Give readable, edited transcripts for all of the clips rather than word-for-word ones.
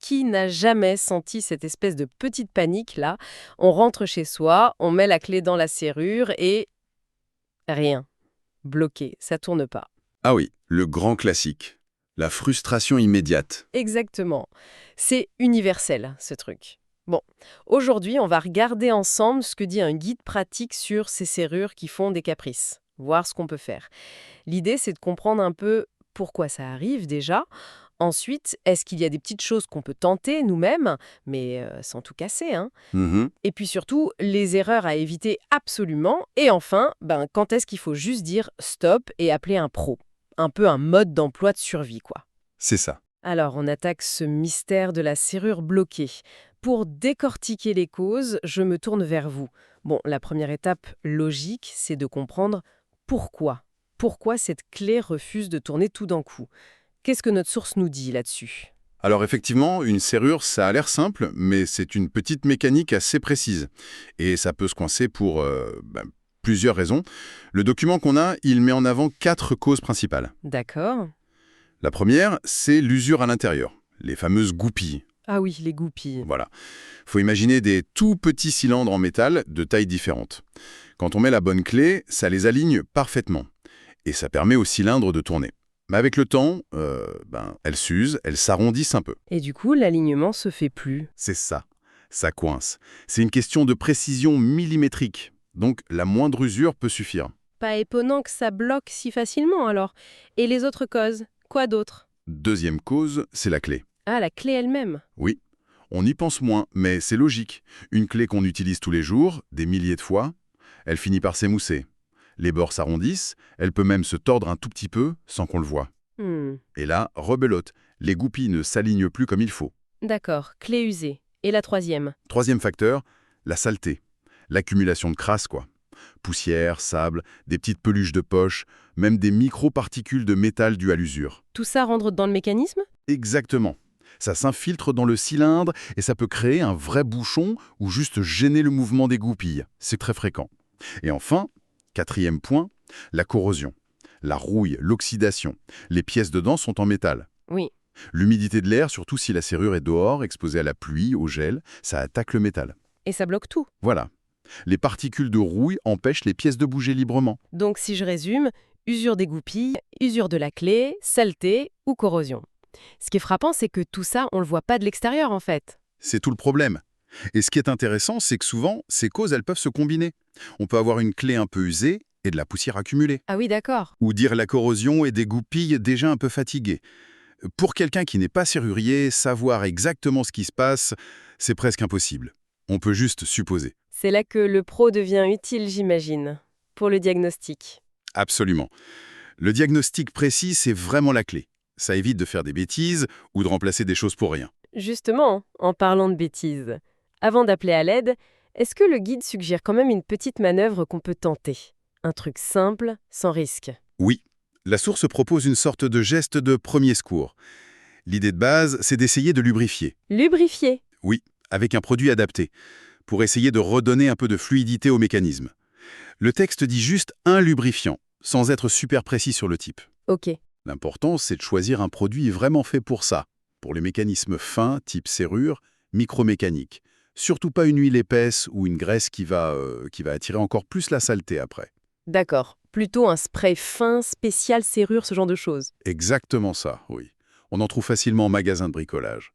Qui n'a jamais senti cette espèce de petite panique là? On rentre chez soi, on met la clé dans la serrure et rien. Bloqué, ça tourne pas. Ah oui, le grand classique. La frustration immédiate. Exactement. C'est universel, ce truc. Bon, aujourd'hui, on va regarder ensemble ce que dit un guide pratique sur ces serrures qui font des caprices, voir ce qu'on peut faire. L'idée, c'est de comprendre un peu pourquoi ça arrive déjà. Ensuite, est-ce qu'il y a des petites choses qu'on peut tenter nous-mêmes, mais sans tout casser, hein? Mhm. Et puis surtout, les erreurs à éviter absolument. Et enfin, quand est-ce qu'il faut juste dire stop et appeler un pro? Un peu un mode d'emploi de survie, quoi. C'est ça. Alors, on attaque ce mystère de la serrure bloquée. Pour décortiquer les causes, je me tourne vers vous. Bon, la première étape logique, c'est de comprendre pourquoi. Pourquoi cette clé refuse de tourner tout d'un coup? Qu'est-ce que notre source nous dit là-dessus? Alors effectivement, une serrure, ça a l'air simple, mais c'est une petite mécanique assez précise. Et ça peut se coincer pour plusieurs raisons. Le document qu'on a, il met en avant 4 causes principales. D'accord. La première, c'est l'usure à l'intérieur, les fameuses goupilles. Ah oui, les goupilles. Voilà. Faut imaginer des tout petits cylindres en métal de tailles différentes. Quand on met la bonne clé, ça les aligne parfaitement. Et ça permet au cylindre de tourner. Mais avec le temps, elles s'usent, elles s'arrondissent un peu. Et du coup, l'alignement se fait plus. C'est ça. Ça coince. C'est une question de précision millimétrique. Donc la moindre usure peut suffire. Pas étonnant que ça bloque si facilement alors. Et les autres causes? Quoi d'autre? Deuxième cause, c'est la clé. Ah, la clé elle-même. Oui, on y pense moins, mais c'est logique. Une clé qu'on utilise tous les jours, des milliers de fois, elle finit par s'émousser. Les bords s'arrondissent, elle peut même se tordre un tout petit peu sans qu'on le voie. Hmm. Et là, rebelote, les goupilles ne s'alignent plus comme il faut. D'accord, clé usée. Et la troisième? Troisième facteur, la saleté. L'accumulation de crasse, quoi. Poussière, sable, des petites peluches de poche, même des microparticules de métal dues à l'usure. Tout ça rentre dans le mécanisme? Exactement. Ça s'infiltre dans le cylindre et ça peut créer un vrai bouchon ou juste gêner le mouvement des goupilles. C'est très fréquent. Et enfin, quatrième point, la corrosion. La rouille, l'oxydation. Les pièces dedans sont en métal. Oui. L'humidité de l'air, surtout si la serrure est dehors, exposée à la pluie, au gel, ça attaque le métal. Et ça bloque tout. Voilà. Les particules de rouille empêchent les pièces de bouger librement. Donc si je résume, usure des goupilles, usure de la clé, saleté ou corrosion. Ce qui est frappant, c'est que tout ça, on le voit pas de l'extérieur en fait. C'est tout le problème. Et ce qui est intéressant, c'est que souvent, ces causes, elles peuvent se combiner. On peut avoir une clé un peu usée et de la poussière accumulée. Ah oui, d'accord. Ou dire la corrosion et des goupilles déjà un peu fatiguées. Pour quelqu'un qui n'est pas serrurier, savoir exactement ce qui se passe, c'est presque impossible. On peut juste supposer. C'est là que le pro devient utile, j'imagine, pour le diagnostic. Absolument. Le diagnostic précis, c'est vraiment la clé. Ça évite de faire des bêtises ou de remplacer des choses pour rien. Justement, en parlant de bêtises, avant d'appeler à l'aide, est-ce que le guide suggère quand même une petite manœuvre qu'on peut tenter? Un truc simple, sans risque. Oui, la source propose une sorte de geste de premier secours. L'idée de base, c'est d'essayer de lubrifier. Lubrifier. Oui, avec un produit adapté, pour essayer de redonner un peu de fluidité au mécanisme. Le texte dit juste un lubrifiant, sans être super précis sur le type. Ok. L'important, c'est de choisir un produit vraiment fait pour ça, pour les mécanismes fins, type serrure, micromécanique. Surtout pas une huile épaisse ou une graisse qui va attirer encore plus la saleté après. D'accord. Plutôt un spray fin, spécial serrure, ce genre de choses. Exactement ça, oui. On en trouve facilement en magasin de bricolage.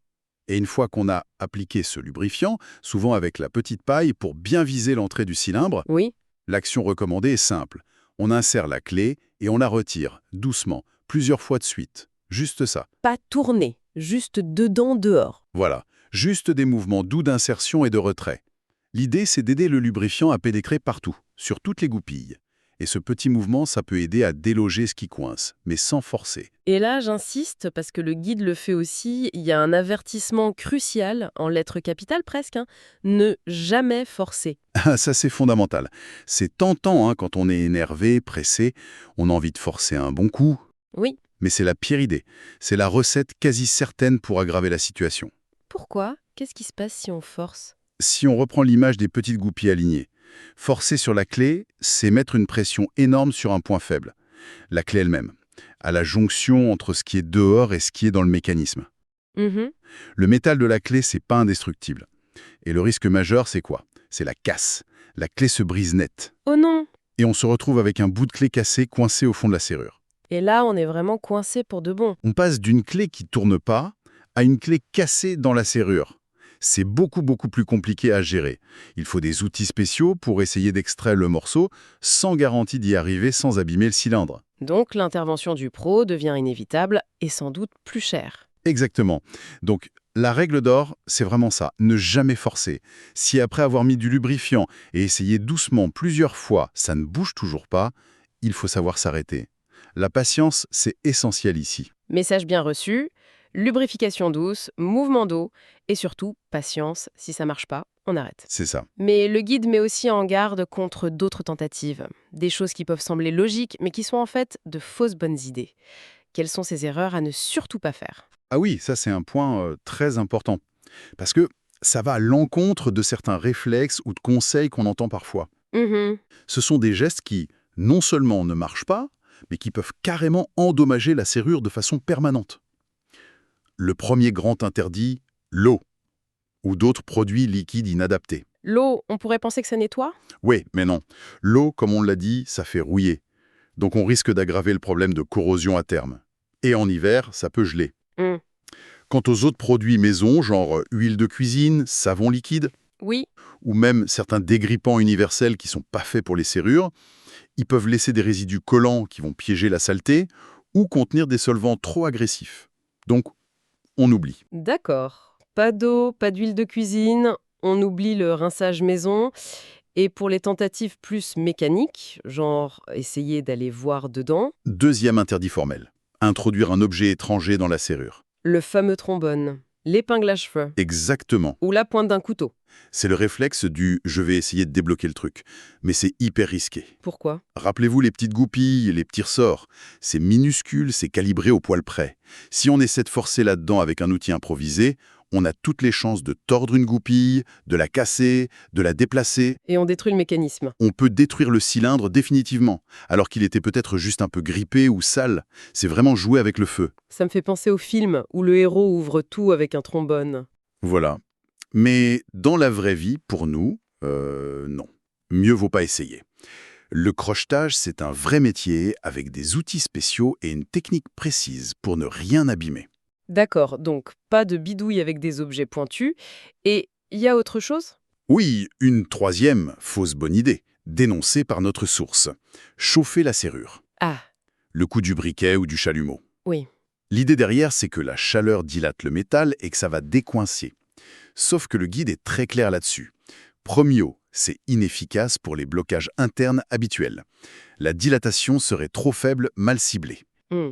Et une fois qu'on a appliqué ce lubrifiant, souvent avec la petite paille pour bien viser l'entrée du cylindre, Oui. l'action recommandée est simple. On insère la clé et on la retire, doucement, plusieurs fois de suite. Juste ça. Pas tourner, juste dedans, dehors. Voilà, juste des mouvements doux d'insertion et de retrait. L'idée, c'est d'aider le lubrifiant à pénétrer partout, sur toutes les goupilles. Et ce petit mouvement, ça peut aider à déloger ce qui coince, mais sans forcer. Et là, j'insiste, parce que le guide le fait aussi, il y a un avertissement crucial, en lettres capitales presque, hein, ne jamais forcer. Ah, ça, c'est fondamental. C'est tentant quand on est énervé, pressé, on a envie de forcer un bon coup. Oui. Mais c'est la pire idée. C'est la recette quasi certaine pour aggraver la situation. Pourquoi? Qu'est-ce qui se passe si on force? Si on reprend l'image des petites goupilles alignées, forcer sur la clé, c'est mettre une pression énorme sur un point faible, la clé elle-même, à la jonction entre ce qui est dehors et ce qui est dans le mécanisme. Mhm. Le métal de la clé, c'est pas indestructible. Et le risque majeur, c'est quoi? C'est la casse. La clé se brise net. Oh non! Et on se retrouve avec un bout de clé cassé coincé au fond de la serrure. Et là, on est vraiment coincé pour de bon. On passe d'une clé qui tourne pas à une clé cassée dans la serrure. C'est beaucoup plus compliqué à gérer. Il faut des outils spéciaux pour essayer d'extraire le morceau sans garantie d'y arriver sans abîmer le cylindre. Donc l'intervention du pro devient inévitable et sans doute plus chère. Exactement. Donc, la règle d'or, c'est vraiment ça, ne jamais forcer. Si après avoir mis du lubrifiant et essayé doucement plusieurs fois, ça ne bouge toujours pas, il faut savoir s'arrêter. La patience, c'est essentiel ici. Message bien reçu, lubrification douce, mouvement d'eau et surtout patience, si ça marche pas, on arrête. C'est ça. Mais le guide met aussi en garde contre d'autres tentatives, des choses qui peuvent sembler logiques mais qui sont en fait de fausses bonnes idées. Quelles sont ces erreurs à ne surtout pas faire? Ah oui, ça c'est un point très important. Parce que ça va à l'encontre de certains réflexes ou de conseils qu'on entend parfois. Mhm. Ce sont des gestes qui, non seulement ne marchent pas, mais qui peuvent carrément endommager la serrure de façon permanente. Le premier grand interdit, l'eau, ou d'autres produits liquides inadaptés. L'eau, on pourrait penser que ça nettoie? Oui, mais non. L'eau, comme on l'a dit, ça fait rouiller. Donc on risque d'aggraver le problème de corrosion à terme. Et en hiver, ça peut geler. Hmm. Quant aux autres produits maison, genre huile de cuisine, savon liquide, Oui. ou même certains dégrippants universels qui sont pas faits pour les serrures, ils peuvent laisser des résidus collants qui vont piéger la saleté ou contenir des solvants trop agressifs. Donc, on oublie. D'accord. Pas d'eau, pas d'huile de cuisine, on oublie le rinçage maison. Et pour les tentatives plus mécaniques, genre essayer d'aller voir dedans, Deuxième interdit formel. Introduire un objet étranger dans la serrure. le fameux trombone, l'épingle à cheveux Exactement. ou la pointe d'un couteau. C'est le réflexe du « je vais essayer de débloquer le truc ». Mais c'est hyper risqué. Pourquoi? Rappelez-vous les petites goupilles, les petits ressorts. C'est minuscule, c'est calibré au poil près. Si on essaie de forcer là-dedans avec un outil improvisé, on a toutes les chances de tordre une goupille, de la casser, de la déplacer. Et on détruit le mécanisme. On peut détruire le cylindre définitivement, alors qu'il était peut-être juste un peu grippé ou sale. C'est vraiment jouer avec le feu. Ça me fait penser au film où le héros ouvre tout avec un trombone. Voilà. Mais dans la vraie vie, pour nous, non. Mieux vaut pas essayer. Le crochetage, c'est un vrai métier avec des outils spéciaux et une technique précise pour ne rien abîmer. D'accord, donc pas de bidouille avec des objets pointus. Et il y a autre chose? Oui, une troisième fausse bonne idée, dénoncée par notre source. Chauffer la serrure. Ah, Le coup du briquet ou du chalumeau. oui. L'idée derrière, c'est que la chaleur dilate le métal et que ça va décoincer. Sauf que le guide est très clair là-dessus. Premio, c'est inefficace pour les blocages internes habituels. La dilatation serait trop faible, mal ciblée. Hmm.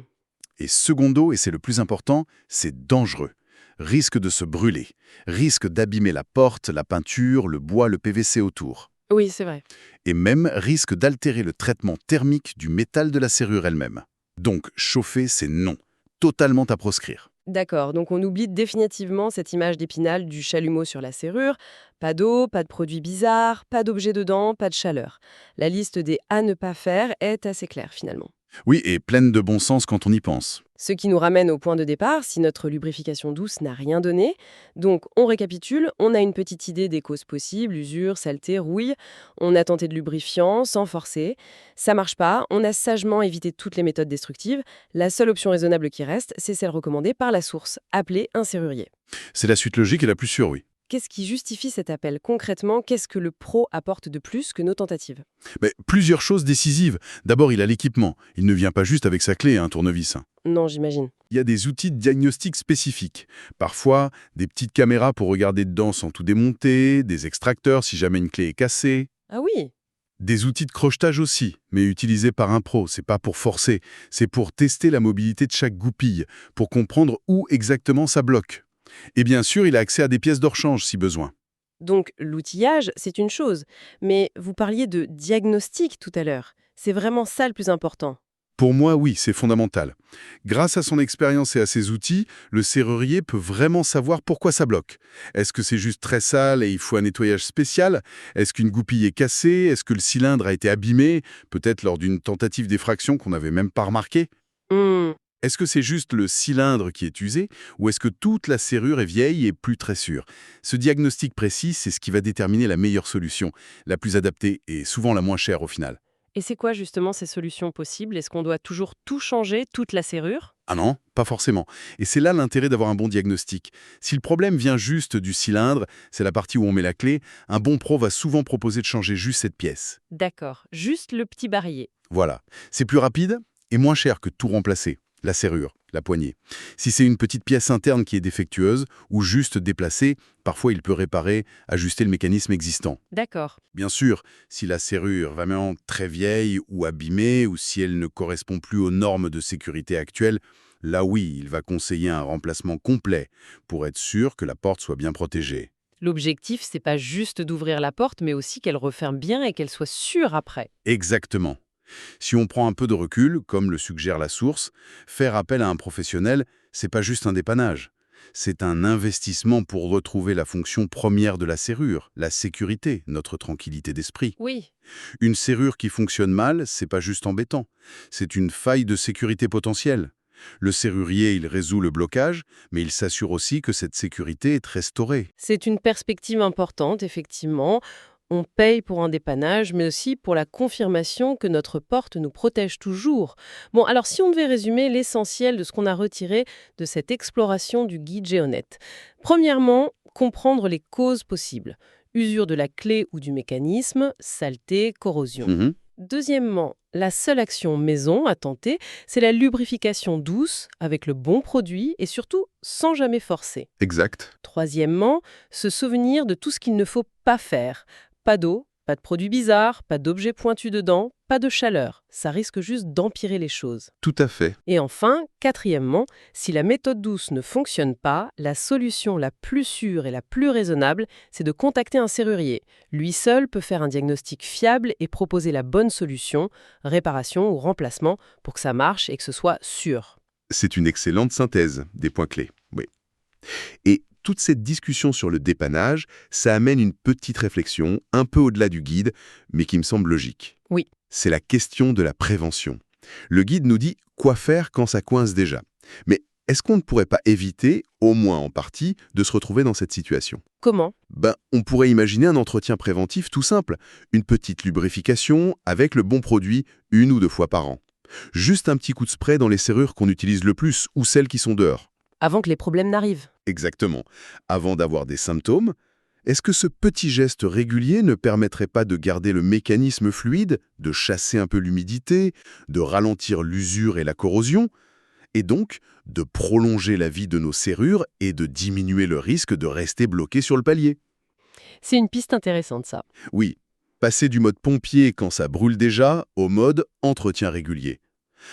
Et secondo, et c'est le plus important, c'est dangereux. Risque de se brûler, risque d'abîmer la porte, la peinture, le bois, le PVC autour. Oui, c'est vrai. Et même risque d'altérer le traitement thermique du métal de la serrure elle-même. Donc chauffer, c'est non. Totalement à proscrire. D'accord, donc on oublie définitivement cette image d'Épinal du chalumeau sur la serrure. Pas d'eau, pas de produits bizarres, pas d'objets dedans, pas de chaleur. La liste des à ne pas faire est assez claire finalement. Oui, et pleine de bon sens quand on y pense. Ce qui nous ramène au point de départ, si notre lubrification douce n'a rien donné. Donc on récapitule, on a une petite idée des causes possibles, usure, saleté, rouille. On a tenté de lubrifiant sans forcer. Ça marche pas, on a sagement évité toutes les méthodes destructives. La seule option raisonnable qui reste, c'est celle recommandée par la source, appeler un serrurier. C'est la suite logique et la plus sûre, oui. Qu'est-ce qui justifie cet appel concrètement? Qu'est-ce que le pro apporte de plus que nos tentatives? Mais plusieurs choses décisives. D'abord, il a l'équipement. Il ne vient pas juste avec sa clé et un tournevis. Non, j'imagine. Il y a des outils de diagnostic spécifiques. Parfois, des petites caméras pour regarder dedans sans tout démonter, des extracteurs si jamais une clé est cassée. Ah oui. Des outils de crochetage aussi, mais utilisés par un pro, c'est pas pour forcer, c'est pour tester la mobilité de chaque goupille, pour comprendre où exactement ça bloque. Et bien sûr, il a accès à des pièces de rechange si besoin. Donc l'outillage, c'est une chose. Mais vous parliez de diagnostic tout à l'heure. C'est vraiment ça le plus important. Pour moi, oui, c'est fondamental. Grâce à son expérience et à ses outils, le serrurier peut vraiment savoir pourquoi ça bloque. Est-ce que c'est juste très sale et il faut un nettoyage spécial? Est-ce qu'une goupille est cassée? Est-ce que le cylindre a été abîmé? Peut-être lors d'une tentative d'effraction qu'on n'avait même pas remarqué? Hmm. Est-ce que c'est juste le cylindre qui est usé ou est-ce que toute la serrure est vieille et plus très sûre? Ce diagnostic précis, c'est ce qui va déterminer la meilleure solution, la plus adaptée et souvent la moins chère au final. Et c'est quoi justement ces solutions possibles? Est-ce qu'on doit toujours tout changer, toute la serrure? Ah non, pas forcément. Et c'est là l'intérêt d'avoir un bon diagnostic. Si le problème vient juste du cylindre, c'est la partie où on met la clé, un bon pro va souvent proposer de changer juste cette pièce. D'accord, juste le petit barillet. Voilà. C'est plus rapide et moins cher que tout remplacer. La serrure, la poignée. Si c'est une petite pièce interne qui est défectueuse ou juste déplacée, parfois il peut réparer, ajuster le mécanisme existant. D'accord. Bien sûr, si la serrure est vraiment très vieille ou abîmée ou si elle ne correspond plus aux normes de sécurité actuelles, là oui, il va conseiller un remplacement complet pour être sûr que la porte soit bien protégée. L'objectif, c'est pas juste d'ouvrir la porte, mais aussi qu'elle referme bien et qu'elle soit sûre après. Exactement. Si on prend un peu de recul, comme le suggère la source, faire appel à un professionnel, c'est pas juste un dépannage. C'est un investissement pour retrouver la fonction première de la serrure, la sécurité, notre tranquillité d'esprit. Oui. Une serrure qui fonctionne mal, c'est pas juste embêtant. C'est une faille de sécurité potentielle. Le serrurier, il résout le blocage, mais il s'assure aussi que cette sécurité est restaurée. C'est une perspective importante, effectivement. On paye pour un dépannage, mais aussi pour la confirmation que notre porte nous protège toujours. Bon, alors si on devait résumer l'essentiel de ce qu'on a retiré de cette exploration du guide Géonet. Premièrement, comprendre les causes possibles. Usure de la clé ou du mécanisme, saleté, corrosion. Mhm. Deuxièmement, la seule action maison à tenter, c'est la lubrification douce, avec le bon produit et surtout sans jamais forcer. Exact. Troisièmement, se souvenir de tout ce qu'il ne faut pas faire. Pas d'eau, pas de produits bizarres, pas d'objets pointus dedans, pas de chaleur. Ça risque juste d'empirer les choses. Tout à fait. Et enfin, quatrièmement, si la méthode douce ne fonctionne pas, la solution la plus sûre et la plus raisonnable, c'est de contacter un serrurier. Lui seul peut faire un diagnostic fiable et proposer la bonne solution, réparation ou remplacement, pour que ça marche et que ce soit sûr. C'est une excellente synthèse des points clés. Oui. Et toute cette discussion sur le dépannage, ça amène une petite réflexion, un peu au-delà du guide, mais qui me semble logique. Oui. C'est la question de la prévention. Le guide nous dit quoi faire quand ça coince déjà. Mais est-ce qu'on ne pourrait pas éviter, au moins en partie, de se retrouver dans cette situation? Comment? On pourrait imaginer un entretien préventif tout simple. Une petite lubrification avec le bon produit 1 ou 2 fois par an. Juste un petit coup de spray dans les serrures qu'on utilise le plus ou celles qui sont dehors. Avant que les problèmes n'arrivent. Exactement. Avant d'avoir des symptômes, est-ce que ce petit geste régulier ne permettrait pas de garder le mécanisme fluide, de chasser un peu l'humidité, de ralentir l'usure et la corrosion, et donc de prolonger la vie de nos serrures et de diminuer le risque de rester bloqué sur le palier? C'est une piste intéressante, ça. Oui, passer du mode pompier quand ça brûle déjà au mode entretien régulier.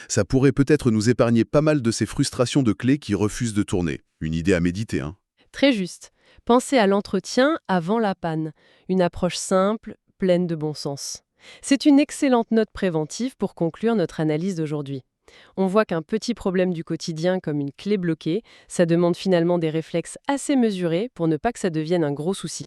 Ça pourrait peut-être nous épargner pas mal de ces frustrations de clés qui refusent de tourner. Une idée à méditer, hein. Très juste. Pensez à l'entretien avant la panne. Une approche simple, pleine de bon sens. C'est une excellente note préventive pour conclure notre analyse d'aujourd'hui. On voit qu'un petit problème du quotidien comme une clé bloquée, ça demande finalement des réflexes assez mesurés pour ne pas que ça devienne un gros souci.